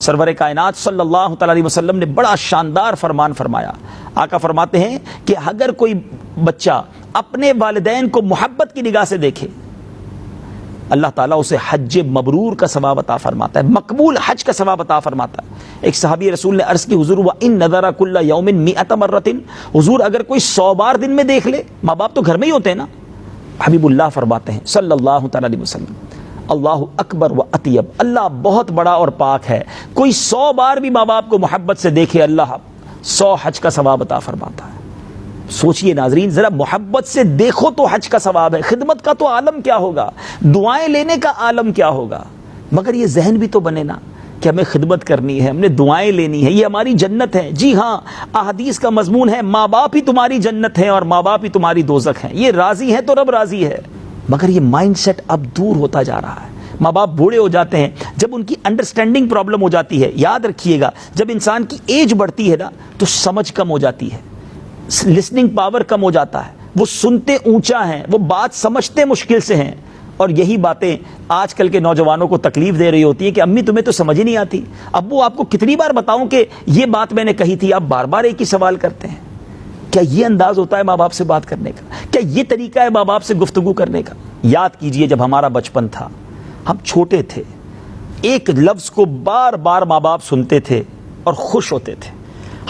سرور کائنات صلی اللہ تعالی علیہ وسلم نے بڑا شاندار فرمان فرمایا. آقا فرماتے ہیں کہ اگر کوئی بچہ اپنے والدین کو محبت کی نگاہ سے دیکھے، اللہ تعالیٰ اسے حج مبرور کا ثواب عطا فرماتا ہے، مقبول حج کا ثواب عطا فرماتا ہے. ایک صحابی رسول نے عرض کی، حضور وَإِن نَذَرَ كُلَّ يَوْمٍ 100 مرة، حضور اگر کوئی 100 بار دن میں دیکھ لے، ماں باپ تو گھر میں ہی ہوتے ہیں نا. حبیب اللہ فرماتے ہیں صلی اللہ تعالی علیہ وسلم، اللہ اکبر و اطیب، اللہ بہت بڑا اور پاک ہے. کوئی 100 بار بھی ماں باپ کو محبت سے دیکھے، اللہ 100 حج کا ثواب عطا فرماتا ہے. سوچئے ناظرین، ذرا محبت سے دیکھو تو حج کا ثواب ہے. خدمت کا تو عالم کیا ہوگا، دعائیں لینے کا عالم کیا ہوگا، مگر یہ ذہن بھی تو بنے نا کہ ہمیں خدمت کرنی ہے، ہم نے دعائیں لینی ہے، یہ ہماری جنت ہے. جی ہاں، احادیث کا مضمون ہے ماں باپ ہی تمہاری جنت ہیں اور ماں باپ ہی تمہاری دوزخ ہیں. یہ راضی ہیں تو رب راضی ہے. مگر یہ مائنڈ سیٹ اب دور ہوتا جا رہا ہے. ماں باپ بوڑھے ہو جاتے ہیں، جب ان کی انڈرسٹینڈنگ پرابلم ہو جاتی ہے. یاد رکھیے گا، جب انسان کی ایج بڑھتی ہے نا تو سمجھ کم ہو جاتی ہے، لسننگ پاور کم ہو جاتا ہے، وہ سنتے اونچا ہیں، وہ بات سمجھتے مشکل سے ہیں. اور یہی باتیں آج کل کے نوجوانوں کو تکلیف دے رہی ہوتی ہے کہ امی تمہیں تو سمجھ ہی نہیں آتی، ابو آپ کو کتنی بار بتاؤں کہ یہ بات میں نے کہی تھی، آپ بار بار ایک ہی سوال کرتے ہیں. کیا یہ انداز ہوتا ہے ماں باپ سے بات کرنے کا؟ کیا یہ طریقہ ہے ماں باپ سے گفتگو کرنے کا؟ یاد کیجئے، جب ہمارا بچپن تھا، ہم چھوٹے تھے، ایک لفظ کو بار بار ماں باپ سنتے تھے اور خوش ہوتے تھے.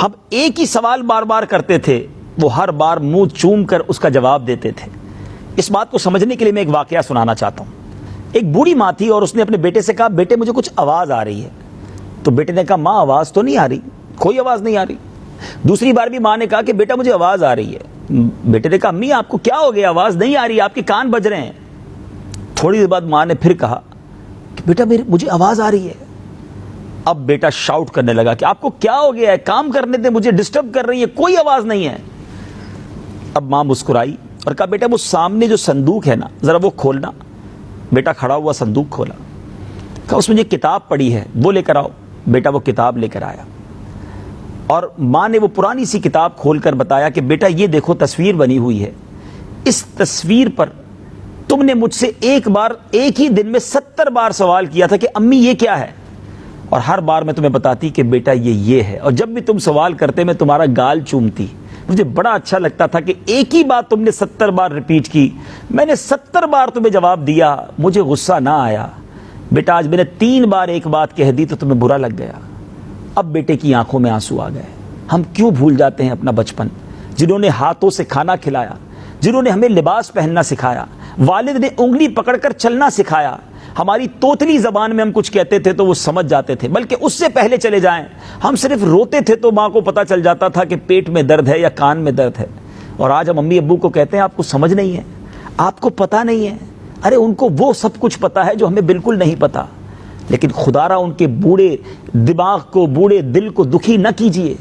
ہم ایک ہی سوال بار بار کرتے تھے، وہ ہر بار منہ چوم کر اس کا جواب دیتے تھے. اس بات کو سمجھنے کے لیے میں ایک واقعہ سنانا چاہتا ہوں. ایک بوڑھی ماں تھی اور اس نے اپنے بیٹے سے کہا، بیٹے مجھے کچھ آواز آ رہی ہے. تو بیٹے نے کہا، ماں آواز تو نہیں آ رہی، کوئی آواز نہیں آ رہی. دوسری بار بھی ماں نے کہا کہ بیٹا مجھے آواز آ رہی ہے. بیٹے نے کہا، امی آپ کو کیا ہو گیا، آواز نہیں آ رہی، آپ کے کان بج رہے ہیں. تھوڑی دیر بعد ماں نے پھر کہا کہ بیٹا مجھے آواز آ رہی ہے. اب بیٹا شاؤٹ کرنے لگا کہ آپ کو کیا ہو گیا ہے، کام کرنے دیں، مجھے ڈسٹرب کر رہی ہے، کوئی آواز نہیں ہے. اب ماں مسکرائی اور کہا، بیٹا وہ سامنے جو صندوق ہے نا ذرا وہ کھولنا. بیٹا کھڑا ہوا صندوق کھولا، کہا اس میں جو کتاب پڑی ہے وہ لے کر آؤ. بیٹا وہ کتاب لے کر آیا اور ماں نے وہ پرانی سی کتاب کھول کر بتایا کہ بیٹا یہ دیکھو تصویر بنی ہوئی ہے، اس تصویر پر تم نے مجھ سے ایک ہی دن میں 70 بار سوال کیا تھا کہ امی یہ کیا ہے، اور ہر بار میں تمہیں بتاتی کہ بیٹا یہ ہے، اور جب بھی تم سوال کرتے میں تمہارا گال چومتی. مجھے بڑا اچھا لگتا تھا کہ ایک ہی بات تم نے 70 بار ریپیٹ کی، میں نے 70 بار تمہیں جواب دیا، مجھے غصہ نہ آیا. بیٹا آج میں نے 3 بار ایک بات کہہ دی تو تمہیں برا لگ گیا. اب بیٹے کی آنکھوں میں آنسو آ گئے. ہم کیوں بھول جاتے ہیں اپنا بچپن، جنہوں نے ہاتھوں سے کھانا کھلایا، جنہوں نے ہمیں لباس پہننا سکھایا، والد نے انگلی پکڑ کر چلنا سکھایا. ہماری توتلی زبان میں ہم کچھ کہتے تھے تو وہ سمجھ جاتے تھے، بلکہ اس سے پہلے چلے جائیں ہم صرف روتے تھے تو ماں کو پتہ چل جاتا تھا کہ پیٹ میں درد ہے یا کان میں درد ہے. اور آج ہم امی ابو کو کہتے ہیں آپ کو سمجھ نہیں ہے، آپ کو پتہ نہیں ہے. ارے ان کو وہ سب کچھ پتہ ہے جو ہمیں بالکل نہیں پتہ. لیکن خدا را ان کے بوڑھے دماغ کو، بوڑھے دل کو دکھی نہ کیجیے،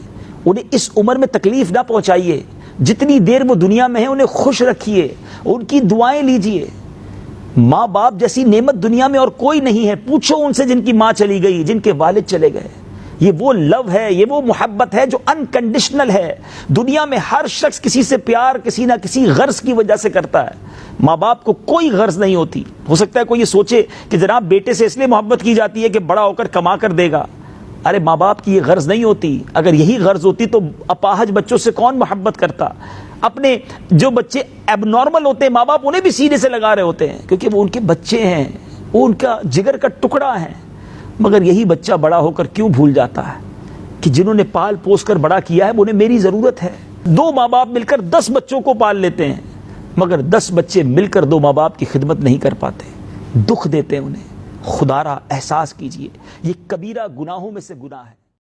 انہیں اس عمر میں تکلیف نہ پہنچائیے. جتنی دیر وہ دنیا میں ہیں انہیں خوش رکھیے، ان کی دعائیں لیجیے. ماں باپ جیسی نعمت دنیا میں اور کوئی نہیں ہے. پوچھو ان سے جن کی ماں چلی گئی، جن کے والد چلے گئے. یہ وہ لو ہے، یہ وہ محبت ہے جو انکنڈیشنل ہے. دنیا میں ہر شخص کسی سے پیار کسی نہ کسی غرض کی وجہ سے کرتا ہے. ماں باپ کو کوئی غرض نہیں ہوتی. ہو سکتا ہے کوئی یہ سوچے کہ جناب بیٹے سے اس لیے محبت کی جاتی ہے کہ بڑا ہو کر کما کر دے گا. ارے ماں باپ کی یہ غرض نہیں ہوتی. اگر یہی غرض ہوتی تو اپاہج بچوں سے کون محبت کرتا. اپنے جو بچے ایب نارمل ہوتے ہیں ماں باپ انہیں بھی سینے سے لگا رہے ہوتے ہیں کیونکہ وہ ان کے بچے ہیں، وہ ان کا جگر کا ٹکڑا ہے. مگر یہی بچہ بڑا ہو کر کیوں بھول جاتا ہے کہ جنہوں نے پال پوس کر بڑا کیا ہے انہیں میری ضرورت ہے. 2 ماں باپ مل کر 10 بچوں کو پال لیتے ہیں، مگر 10 بچے مل کر 2 ماں باپ کی خدمت نہیں کر پاتے، دکھ دیتے ہیں انہیں. خدا را احساس کیجئے، یہ کبیرہ گناہوں میں سے گناہ ہے.